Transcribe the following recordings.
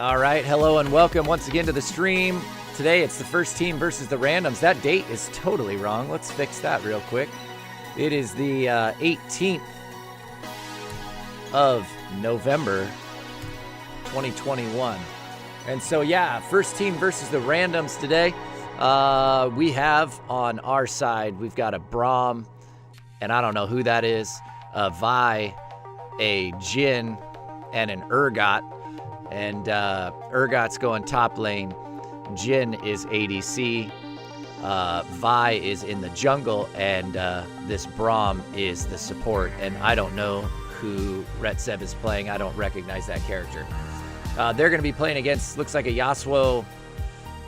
All right, hello and welcome once again to the stream. Today it's the first team versus the randoms. That date is totally wrong. Let's fix that real quick. It is the 18th of November, 2021. And so, yeah, first team versus the randoms today. We have on our side, we've got a Braum, and I don't know who that is, a Vi, a Jin, and an Urgot. And Urgot's going top lane. Jin is ADC. Vi is in the jungle, and this Braum is the support. And I don't know who Retsev is playing. I don't recognize that character. They're going to be playing against, looks like a Yasuo.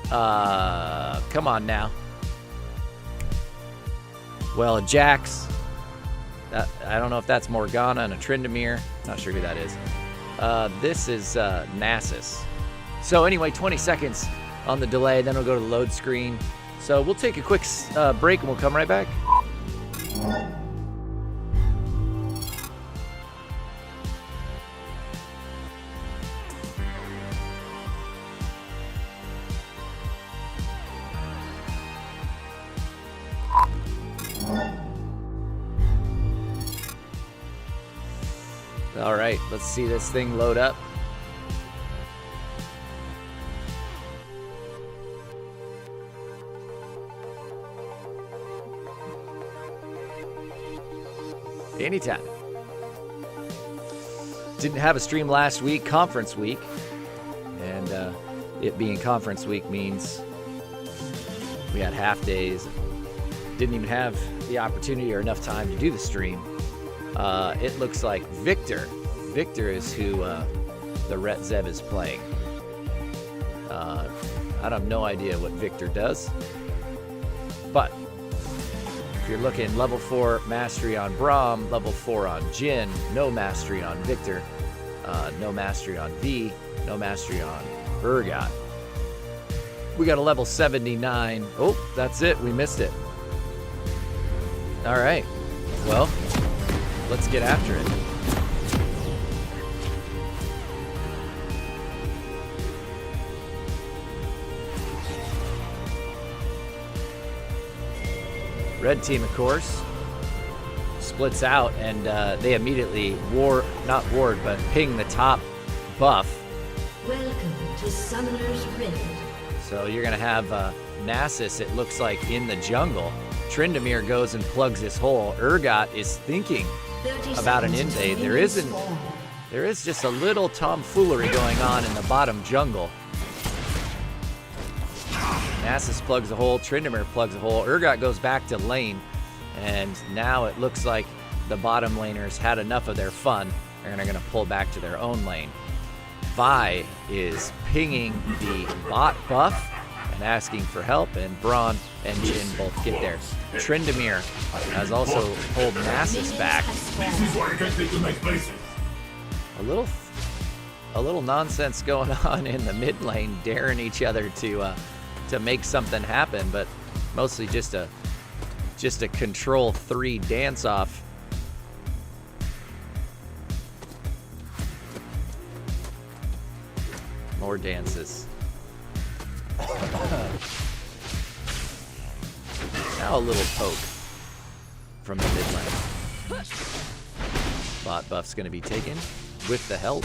Come on now. Well, a Jax. I don't know if that's Morgana and a Tryndamere. Not sure who that is. This is Nasus. So anyway, 20 seconds on the delay, then we'll go to the load screen. So we'll take a quick break and we'll come right back. All right, let's see this thing load up. Anytime. Didn't have a stream last week, conference week. And it being conference week means we had half days. Didn't even have the opportunity or enough time to do the stream. It looks like Victor. Victor is who the Retsev is playing. I have no idea what Victor does. But if you're looking level 4 mastery on Braum, level 4 on Jin, no mastery on Victor, no mastery on V, no mastery on Urgot. We got a level 79. Oh, that's it. We missed it. All right. Well, let's get after it. Red team, of course, splits out, and they immediately ping the top buff. Welcome to Summoner's Rift. So you're going to have Nasus, it looks like, in the jungle. Tryndamere goes and plugs this hole. Urgot is thinking about an invade. There is just a little tomfoolery going on in the bottom jungle. Nasus plugs a hole, Tryndamere plugs a hole, Urgot goes back to lane, and now it looks like the bottom laners had enough of their fun. They're going to pull back to their own lane. Vi is pinging the bot buff and asking for help, and Braun and Jin both get there. Tryndamere has also pulled Nasus back. A little nonsense going on in the mid lane, daring each other to make something happen, but mostly just a control 3 dance off. More dances. Now a little poke from the mid lane. Bot buff's going to be taken with the help.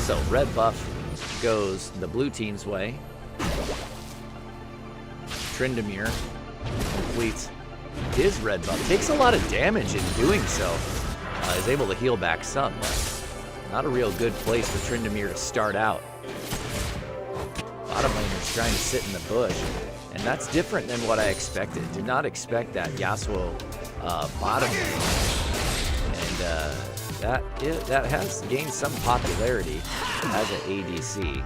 So red buff goes the blue team's way. Tryndamere completes his red buff. Takes a lot of damage in doing so. Is able to heal back some. Not a real good place for Tryndamere to start out. Bottom laner's trying to sit in the bush, and that's different than what I expected. Did not expect that Yasuo bottom lane, and that has gained some popularity as an ADC.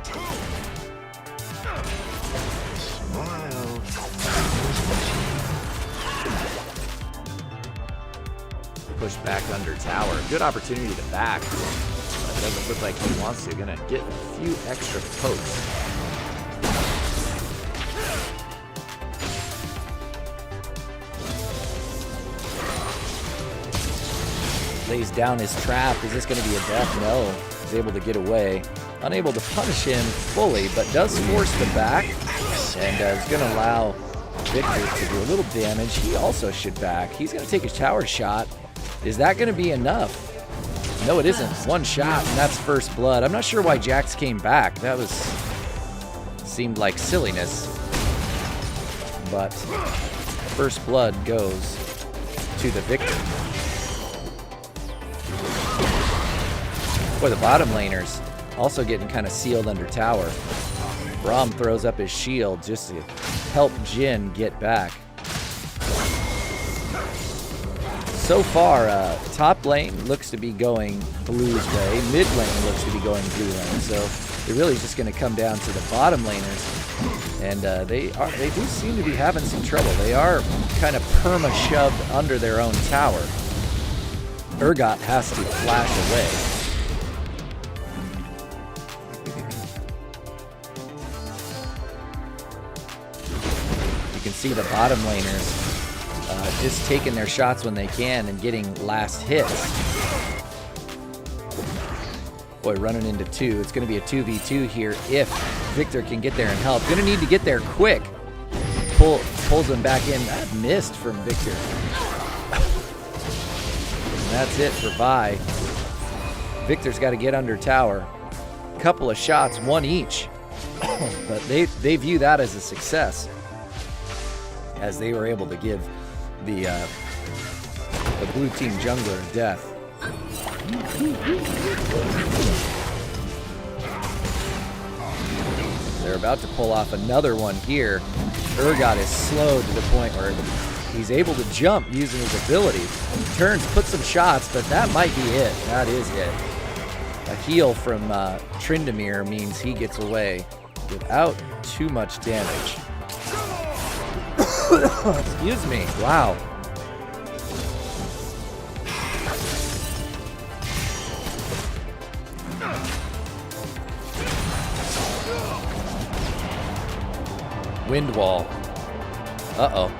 Push back under tower. Good opportunity to back. But it doesn't look like he wants to. Gonna get a few extra pokes. Lays down his trap. Is this going to be a death? No. He's able to get away. Unable to punish him fully, but does force the back. And is going to allow Victor to do a little damage. He also should back. He's going to take a tower shot. Is that going to be enough? No, it isn't. One shot, and that's first blood. I'm not sure why Jax came back. That seemed like silliness. But first blood goes to the victor. Boy, the bottom laners also getting kind of sealed under tower. Braum throws up his shield just to help Jhin get back. So far, top lane looks to be going Blue's way. Mid lane looks to be going Blue lane. So it really is just going to come down to the bottom laners. And they do seem to be having some trouble. They are kind of perma-shoved under their own tower. Urgot has to flash away. You can see the bottom laners just taking their shots when they can and getting last hits. Boy, running into two. It's going to be a 2v2 here if Victor can get there and help. Going to need to get there quick. Pulls him back in. That missed from Victor. And that's it for Vi. Victor's got to get under tower. Couple of shots, one each. But they view that as a success, as they were able to give the blue team jungler death. They're about to pull off another one here. Urgot is slowed to the point where he's able to jump using his ability. Turns, puts some shots, but that might be it. That is it. A heal from Tryndamere means he gets away without too much damage. Excuse me. Wow. Wind wall. Uh-oh.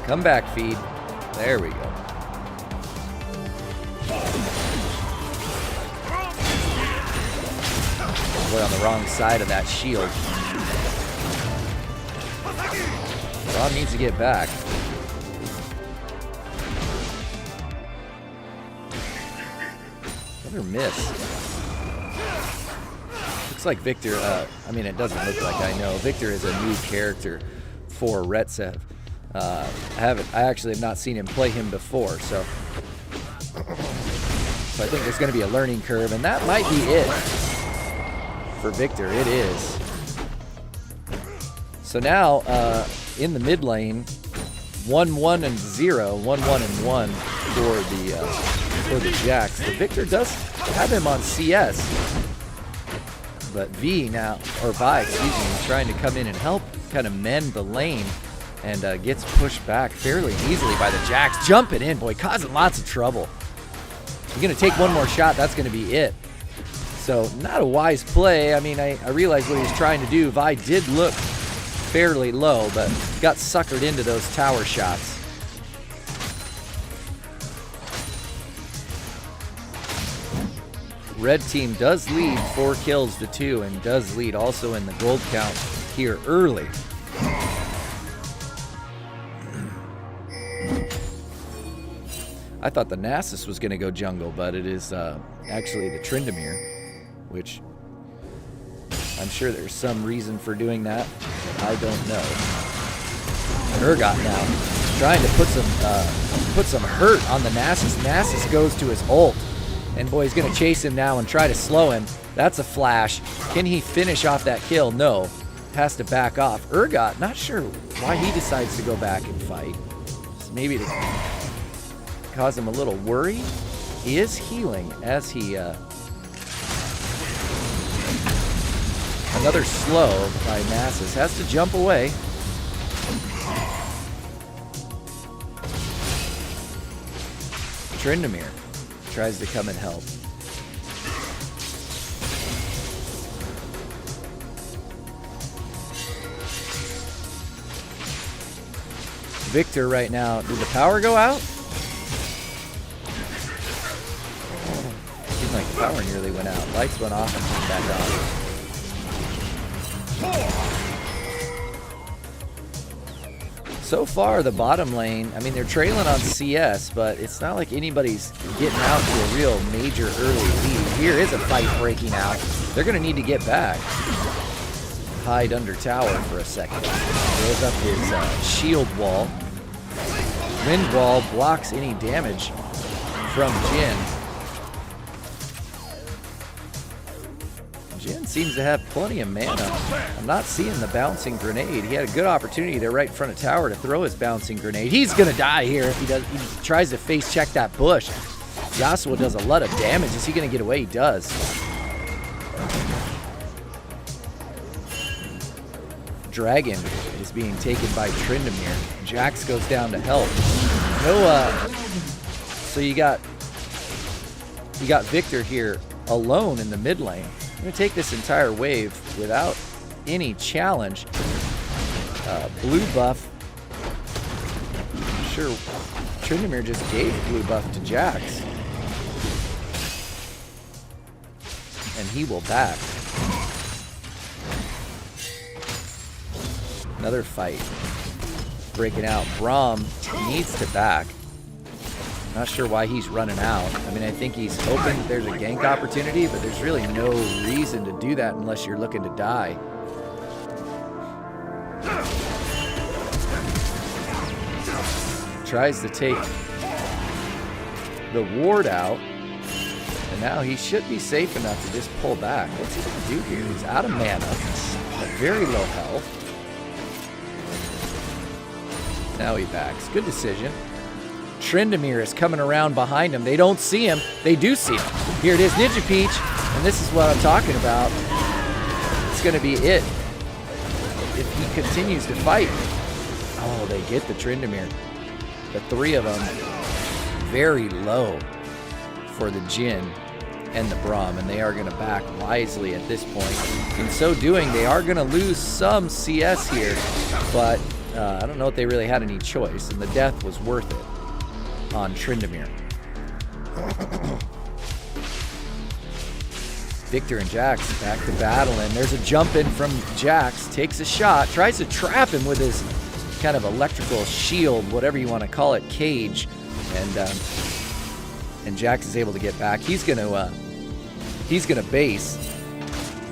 Comeback feed. There we go. Boy, on the wrong side of that shield. Rob needs to get back. Another miss. Looks like Victor, I mean, it doesn't look like, I know. Victor is a new character for Retsev. I actually have not seen him play him before, so I think there's going to be a learning curve, and that might be it for Victor. It is. So now, in the mid lane, 1-1 and 0, 1-1 and 1 for the Jax. The Victor does have him on CS, but Vi, excuse me, trying to come in and help kind of mend the lane, and gets pushed back fairly easily by the Jax. Jumping in, boy, causing lots of trouble. You're gonna take one more shot, that's gonna be it. So not a wise play. I mean, I realized what he was trying to do. Vi did look fairly low, but got suckered into those tower shots. Red team does lead 4 kills to 2 and does lead also in the gold count here early. I thought the Nasus was going to go jungle, but it is actually the Tryndamere, which I'm sure there's some reason for doing that, but I don't know. Urgot now trying to put some hurt on the Nasus. Nasus goes to his ult, and boy, he's going to chase him now and try to slow him. That's a flash. Can he finish off that kill? No. Has to back off. Urgot, not sure why he decides to go back and fight. Just maybe to cause him a little worry. He is healing as he another slow by Nasus. Has to jump away. Tryndamere tries to come and help. Victor right now. Did the power go out? Seems like Power nearly went out. Lights went off and came back on. So far, the bottom lane, I mean, they're trailing on CS, but it's not like anybody's getting out to a real major early lead. Here is a fight breaking out. They're going to need to get back. Hide under tower for a second. Throws up his shield wall. Wind wall blocks any damage from Jin. Jin seems to have plenty of mana. I'm not seeing the bouncing grenade. He had a good opportunity there right in front of tower to throw his bouncing grenade. He's gonna die here if he tries to face check that bush. Yasuo does a lot of damage. Is he gonna get away? He does. Dragon is being taken by Tryndamere. Jax goes down to help. No, so you got Victor here alone in the mid lane. I'm gonna take this entire wave without any challenge. Blue buff. I'm sure Tryndamere just gave blue buff to Jax. And he will back. Another fight breaking out. Braum needs to back. Not sure why he's running out. I mean, I think he's hoping there's a gank opportunity, but there's really no reason to do that unless you're looking to die. Tries to take the ward out, and now he should be safe enough to just pull back. What's he gonna do here? He's out of mana, at very low health. Now he backs. Good decision. Tryndamere is coming around behind him. They don't see him. They do see him. Here it is, Ninja Peach. And this is what I'm talking about. It's going to be it. If he continues to fight. Oh, they get the Tryndamere. The three of them very low for the Jhin and the Braum. And they are going to back wisely at this point. In so doing, they are going to lose some CS here. But I don't know if they really had any choice, and the death was worth it on Tryndamere. Victor and Jax back to battle, and there's a jump in from Jax, takes a shot, tries to trap him with his kind of electrical shield, whatever you want to call it, cage, and Jax is able to get back. He's gonna base,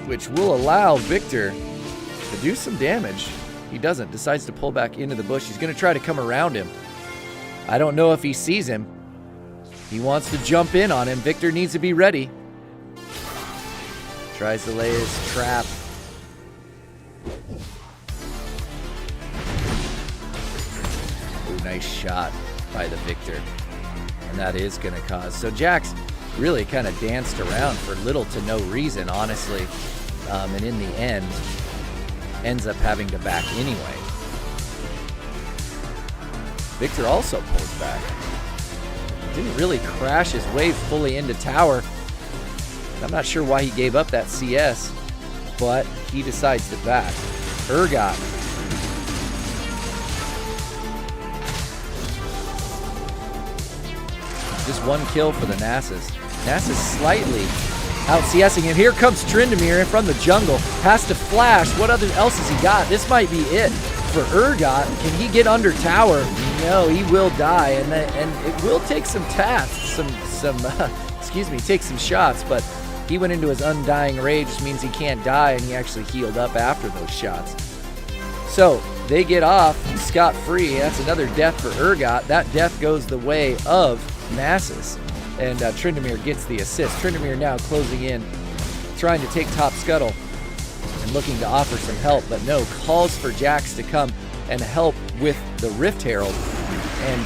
which will allow Victor to do some damage. He doesn't, decides to pull back into the bush. He's going to try to come around him. I don't know if he sees him. He wants to jump in on him. Victor needs to be ready. Tries to lay his trap. Ooh, nice shot by the Victor. And that is going to cause. So Jax really kind of danced around for little to no reason, honestly. And in the end, ends up having to back anyway. Victor also pulls back. Didn't really crash his wave fully into tower. I'm not sure why he gave up that CS, but he decides to back. Urgot. Just one kill for the Nasus. Nasus slightly out CSing him. Here comes Tryndamere in from the jungle. Has to flash. What else has he got? This might be it for Urgot. Can he get under tower? No, he will die, and it will take some tasks, take some shots, but he went into his undying rage, which means he can't die, and he actually healed up after those shots. So they get off scot-free. That's another death for Urgot. That death goes the way of Nasus. And Tryndamere gets the assist. Tryndamere now closing in, trying to take top scuttle and looking to offer some help, but no, calls for Jax to come and help with the Rift Herald. And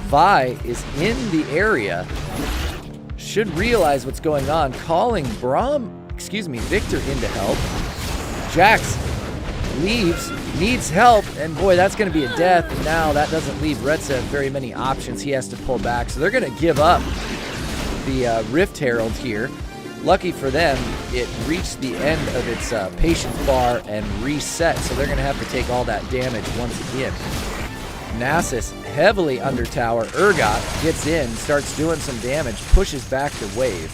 Vi is in the area, should realize what's going on, calling Victor in to help. Jax leaves, needs help, and boy, that's going to be a death. And now that doesn't leave Retza very many options. He has to pull back, so they're going to give up the Rift Herald here. Lucky for them, it reached the end of its patience bar and reset, so they're going to have to take all that damage once again. Nasus heavily under tower. Urgot gets in, starts doing some damage, pushes back the wave.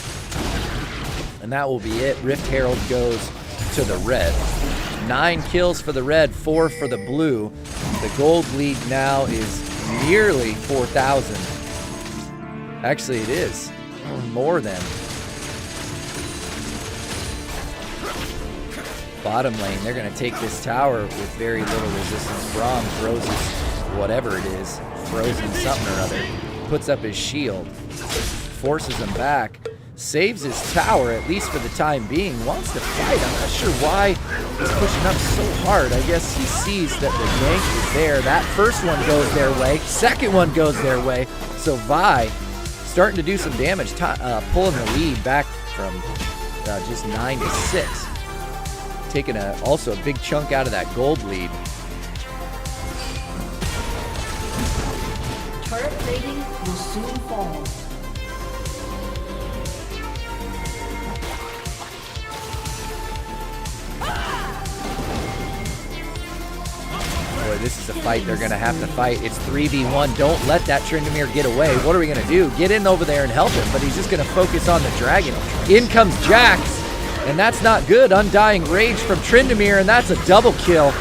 And that will be it. Rift Herald goes to the red. 9 kills for the red, 4 for the blue. The gold lead now is nearly 4,000. Actually, it is more than. Bottom lane, they're going to take this tower with very little resistance. Braum throws his whatever it is, frozen something or other, puts up his shield, forces him back, saves his tower, at least for the time being, wants to fight. I'm not sure why he's pushing up so hard. I guess he sees that the gank is there. That first one goes their way, second one goes their way. So Vi starting to do some damage, pulling the lead back from just 9 to 6. Taking also a big chunk out of that gold lead. Turret plating will soon fall. Boy, this is a fight they're going to have to fight. It's 3v1. Don't let that Tryndamere get away. What are we going to do? Get in over there and help him, but he's just going to focus on the dragon. In comes Jax. And that's not good. Undying Rage from Tryndamere, and that's a double kill.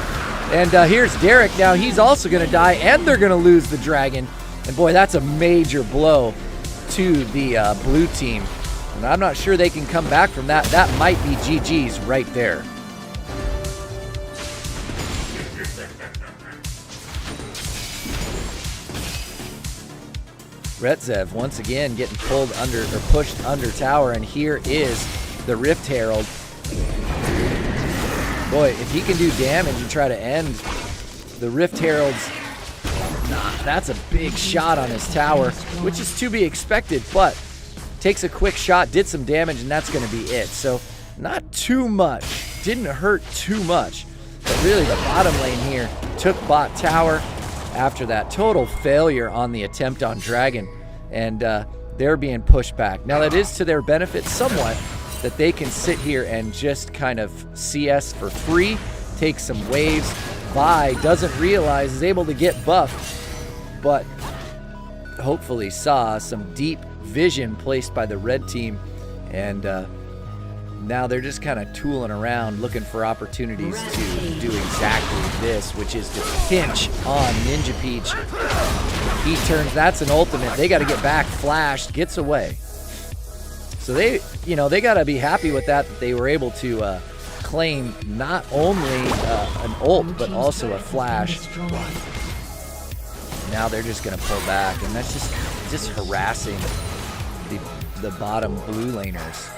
And here's Derek now. He's also going to die, and they're going to lose the dragon. And boy, that's a major blow to the blue team. And I'm not sure they can come back from that. That might be GG's right there. Retzev once again getting pulled under or pushed under tower, and here is the Rift Herald. Boy, if he can do damage and try to end the Rift Herald's, that's a big shot on his tower, which is to be expected, but takes a quick shot, did some damage, and that's going to be it. So not too much, didn't hurt too much, but really the bottom lane here took bot tower after that total failure on the attempt on dragon, and they're being pushed back. Now that is to their benefit somewhat, that they can sit here and just kind of CS for free, take some waves. Vi doesn't realize, is able to get buffed, but hopefully saw some deep vision placed by the red team, and now they're just kind of tooling around looking for opportunities to do exactly this, which is to pinch on Ninja Peach. He turns, that's an ultimate. They got to get back, flashed, gets away. So they got to be happy with that they were able to claim not only an ult, but also a flash. Now they're just going to pull back, and that's just harassing the bottom blue laners.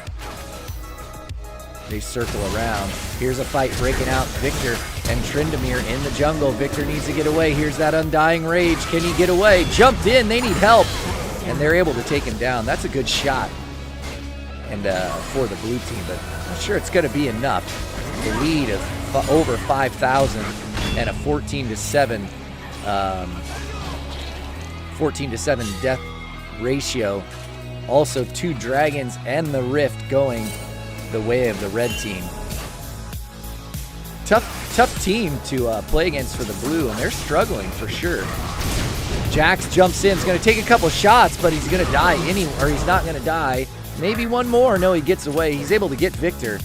They circle around. Here's a fight breaking out. Victor and Tryndamere in the jungle. Victor needs to get away. Here's that Undying Rage. Can he get away? Jumped in. They need help, and they're able to take him down. That's a good shot. And for the blue team, but I'm not sure it's going to be enough. The lead of over 5,000 and a 14-7 death ratio. Also 2 dragons and the rift going the way of the red team. Tough team to play against for the blue, and they're struggling for sure. Jax jumps in, is going to take a couple shots, but he's going to die or he's not going to die. Maybe one more. No, he gets away. He's able to get Victor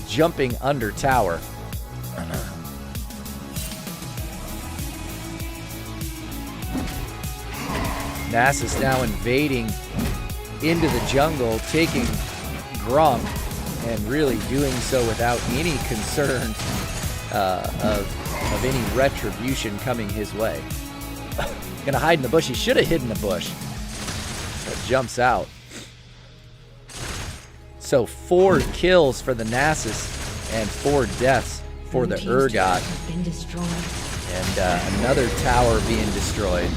jumping under tower. Nasus now invading into the jungle, taking Gromp, and really doing so without any concern of any retribution coming his way. Gonna hide in the bush. He should have hidden the bush. But jumps out. So 4 kills for the Nasus and 4 deaths for the Urgot. And another tower being destroyed.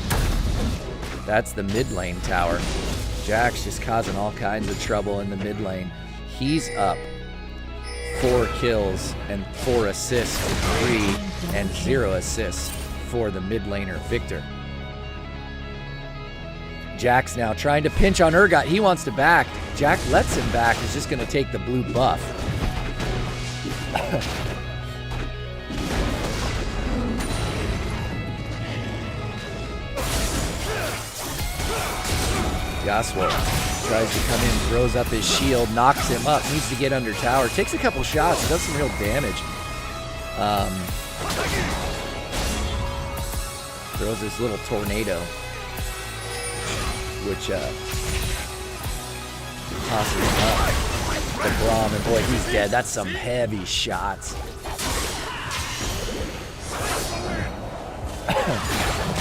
That's the mid lane tower. Jax just causing all kinds of trouble in the mid lane. He's up. 4 kills and 4 assists for 3 and 0 assists for the mid laner Victor. Jax now trying to pinch on Urgot. He wants to back. Jack lets him back. He's just going to take the blue buff. Yasuo Tries to come in, throws up his shield, knocks him up, needs to get under tower. Takes a couple shots, does some real damage. Throws this little tornado, which tosses him up. The Braum, and boy, he's dead. That's some heavy shots.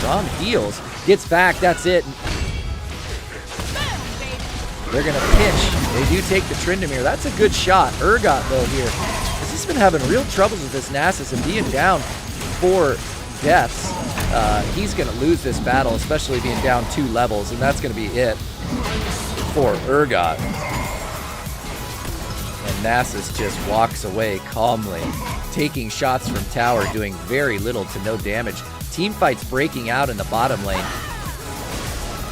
Braum heals, gets back, that's it. They're going to pinch. They do take the Tryndamere. That's a good shot. Urgot, though, here. He's been having real troubles with this Nasus, and being down 4 deaths, he's going to lose this battle, especially being down 2 levels, and that's going to be it for Urgot. And Nasus just walks away calmly, taking shots from tower, doing very little to no damage. Team fights breaking out in the bottom lane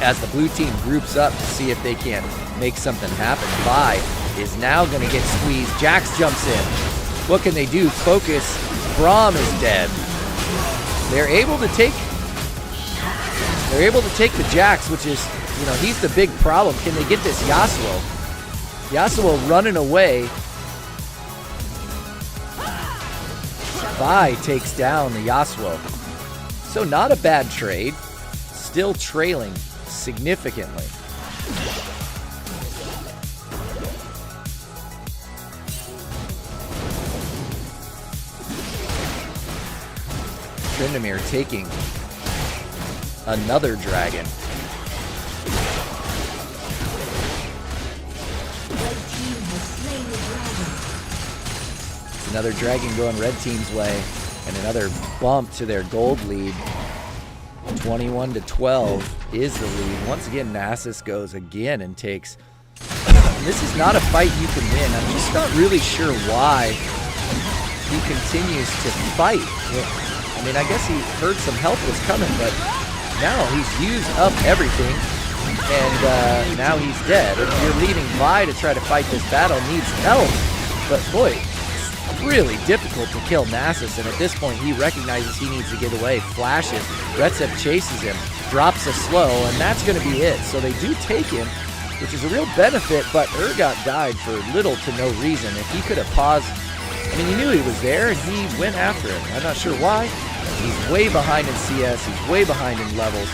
as the blue team groups up to see if they can make something happen. Vi is now going to get squeezed. Jax jumps in. What can they do? Focus. Braum is dead. They're able to take the Jax, which is, you know, he's the big problem. Can they get this Yasuo? Yasuo running away. Vi takes down the Yasuo. So not a bad trade. Still trailing significantly. Tryndamere taking another dragon. Another dragon going red team's way, and another bump to their gold lead. 21-12 is the lead. Once again, Nasus goes again and takes. This is not a fight you can win. I'm just not really sure why he continues to fight. I mean, I guess he heard some help was coming, but now he's used up everything, and now he's dead. And you're leading Vi to try to fight this battle, needs help. But boy, it's really difficult to kill Nasus, and at this point he recognizes he needs to get away. Flashes, Retsep chases him, drops a slow, and that's going to be it. So they do take him, which is a real benefit, but Urgot died for little to no reason. If he could have paused, I mean, he knew he was there, and he went after him. I'm not sure why. He's way behind in CS, he's way behind in levels,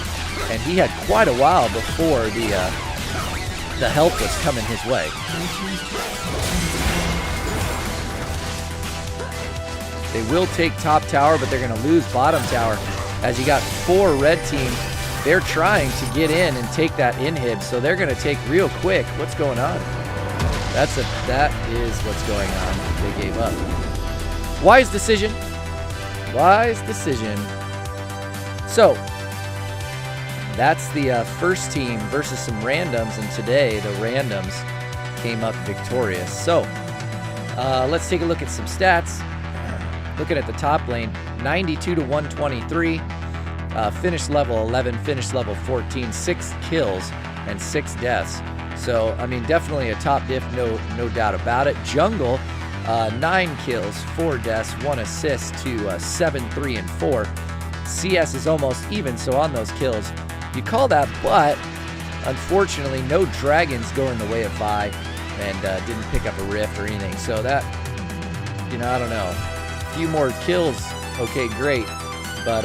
and he had quite a while before the help was coming his way. They will take top tower, but they're going to lose bottom tower. As you got 4 red team, they're trying to get in and take that inhib, so they're going to take real quick. What's going on? That is what's going on. They gave up. Wise decision. Wise decision. So, that's the first team versus some randoms, and today the randoms came up victorious. So, let's take a look at some stats. Looking at the top lane, 92-123, finished level 11, finished level 14, 6 kills and 6 deaths. So, I mean, definitely a top diff, no doubt about it. Jungle, 9 kills, 4 deaths, 1 assist to 7, 3, and 4. CS is almost even, so on those kills, you call that, but unfortunately, no dragons go in the way of Vi, and didn't pick up a rift or anything. So that, you know, I don't know. A few more kills, okay, great, but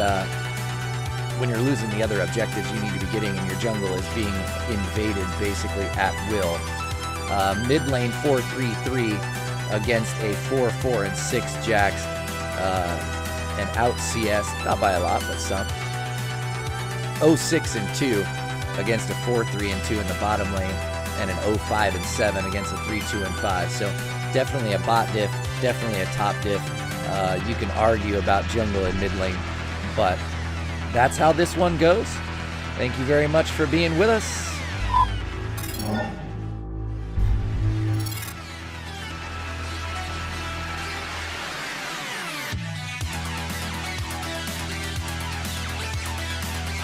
when you're losing the other objectives you need to be getting, and your jungle is being invaded basically at will. Mid lane 4-3-3 against a 4-4 and 6 Jax, and out CS, not by a lot, but some. 0-6 and 2 against a 4-3 and 2 in the bottom lane, and an 0-5 and 7 against a 3-2 and 5. So definitely a bot diff, definitely a top diff. You can argue about jungle and mid lane, but that's how this one goes. Thank you very much for being with us.